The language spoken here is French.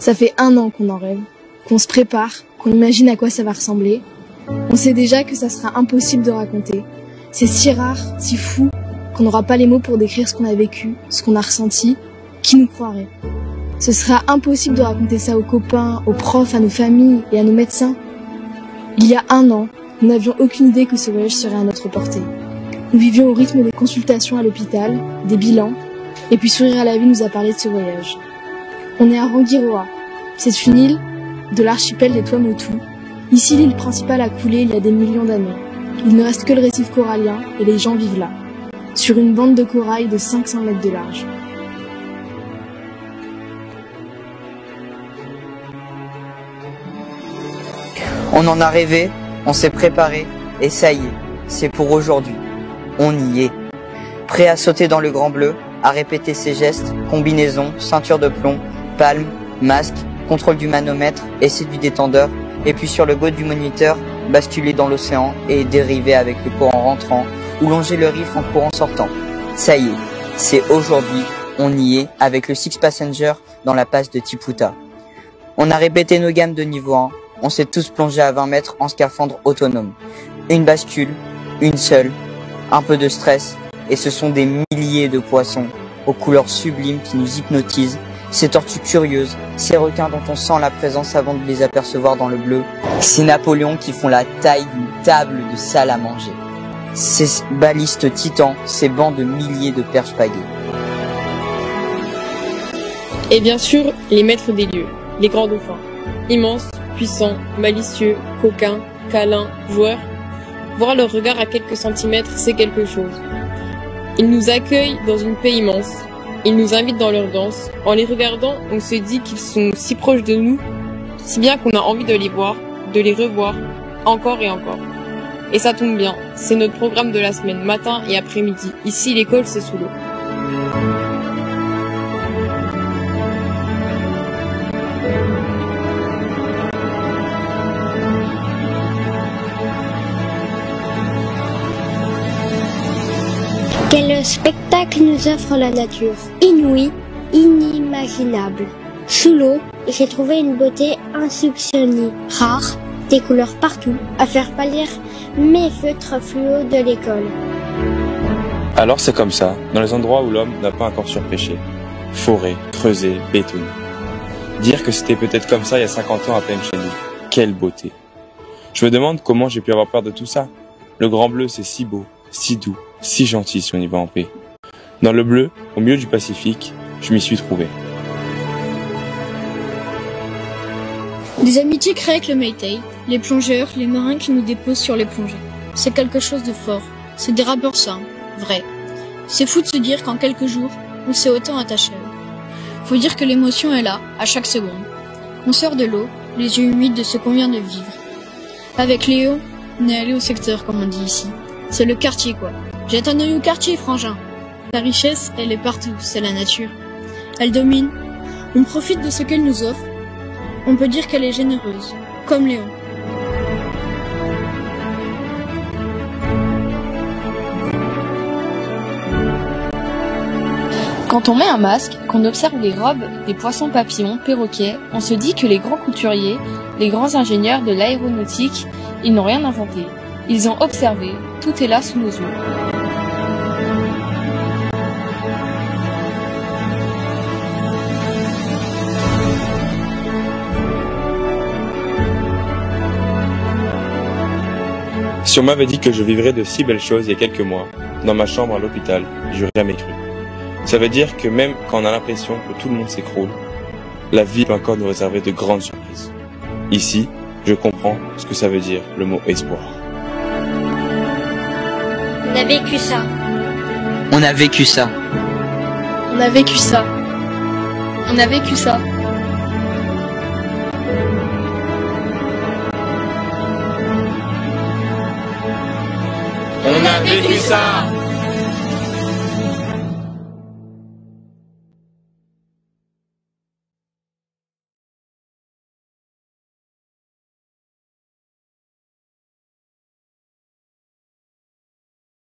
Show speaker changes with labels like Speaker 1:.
Speaker 1: Ça fait 1 an qu'on en rêve, qu'on se prépare, qu'on imagine à quoi ça va ressembler. On sait déjà que ça sera impossible de raconter. C'est si rare, si fou, qu'on n'aura pas les mots pour décrire ce qu'on a vécu, ce qu'on a ressenti. Qui nous croirait? Ce sera impossible de raconter ça aux copains, aux profs, à nos familles et à nos médecins. Il y a 1 an, nous n'avions aucune idée que ce voyage serait à notre portée. Nous vivions au rythme des consultations à l'hôpital, des bilans, et puis Sourire à la vie nous a parlé de ce voyage. On est à Rangiroa. C'est une île de l'archipel des Tuamotu. Ici, l'île principale a coulé il y a des millions d'années. Il ne reste que le récif corallien et les gens vivent là, sur une bande de corail de 500 mètres de large.
Speaker 2: On en a rêvé, on s'est préparé, et ça y est, c'est pour aujourd'hui. On y est. Prêt à sauter dans le grand bleu, à répéter ses gestes, combinaisons, ceinture de plomb, palme, masque, contrôle du manomètre, essai du détendeur, et puis sur le go du moniteur, basculer dans l'océan et dériver avec le courant rentrant, ou longer le riff en courant sortant. Ça y est, c'est aujourd'hui, on y est, avec le Six Passenger dans la passe de Tiputa. On a répété nos gammes de niveau 1, on s'est tous plongés à 20 mètres en scaphandre autonome. Une bascule, une seule, un peu de stress, et ce sont des milliers de poissons, aux couleurs sublimes qui nous hypnotisent, ces tortues curieuses, ces requins dont on sent la présence avant de les apercevoir dans le bleu, ces Napoléons qui font la taille d'une table de salle à manger, ces balistes titans, ces bancs de milliers de perches pagaies.
Speaker 3: Et bien sûr, les maîtres des lieux, les grands dauphins, immenses, puissants, malicieux, coquins, câlins, joueurs. Voir leur regard à quelques centimètres, c'est quelque chose. Ils nous accueillent dans une paix immense. Ils nous invitent dans leur danse. En les regardant, on se dit qu'ils sont si proches de nous, si bien qu'on a envie de les voir, de les revoir, encore et encore. Et ça tombe bien, c'est notre programme de la semaine, matin et après-midi. Ici, l'école, c'est sous l'eau.
Speaker 4: Quel spectacle nous offre la nature. Inouï, inimaginable. Sous l'eau, j'ai trouvé une beauté insoupçonnée, rare, des couleurs partout, à faire pâlir mes feutres fluo de l'école.
Speaker 5: Alors c'est comme ça, dans les endroits où l'homme n'a pas encore surpêché. Forêt, creusée, bétonné. Dire que c'était peut-être comme ça il y a 50 ans à peine chez nous. Quelle beauté. Je me demande comment j'ai pu avoir peur de tout ça. Le grand bleu, c'est si beau, si doux, si gentil si on y va en paix. Dans le bleu, au milieu du Pacifique, je m'y suis trouvé.
Speaker 6: Des amitiés créées avec le Meitei, les plongeurs, les marins qui nous déposent sur les plongées. C'est quelque chose de fort. C'est des rappeurs sains, vrais. C'est fou de se dire qu'en quelques jours, on s'est autant attaché à eux. Faut dire que l'émotion est là, à chaque seconde. On sort de l'eau, les yeux humides de ce qu'on vient de vivre. Avec Léo, on est allé au secteur, comme on dit ici. C'est le quartier, quoi. Jette un œil au quartier, frangin. La richesse, elle est partout, c'est la nature. Elle domine. On profite de ce qu'elle nous offre. On peut dire qu'elle est généreuse, comme Léon.
Speaker 7: Quand on met un masque, qu'on observe les robes des poissons papillons, perroquets, on se dit que les grands couturiers, les grands ingénieurs de l'aéronautique, ils n'ont rien inventé. Ils ont observé, tout est là sous nos yeux.
Speaker 5: Si on m'avait dit que je vivrais de si belles choses il y a quelques mois, dans ma chambre à l'hôpital, j'aurais jamais cru. Ça veut dire que même quand on a l'impression que tout le monde s'écroule, la vie peut encore nous réserver de grandes surprises. Ici, je comprends ce que ça veut dire, le mot espoir.
Speaker 4: On a vécu ça.
Speaker 2: On a vécu ça.
Speaker 6: On a vécu ça. On a vécu ça.
Speaker 8: On a vécu ça.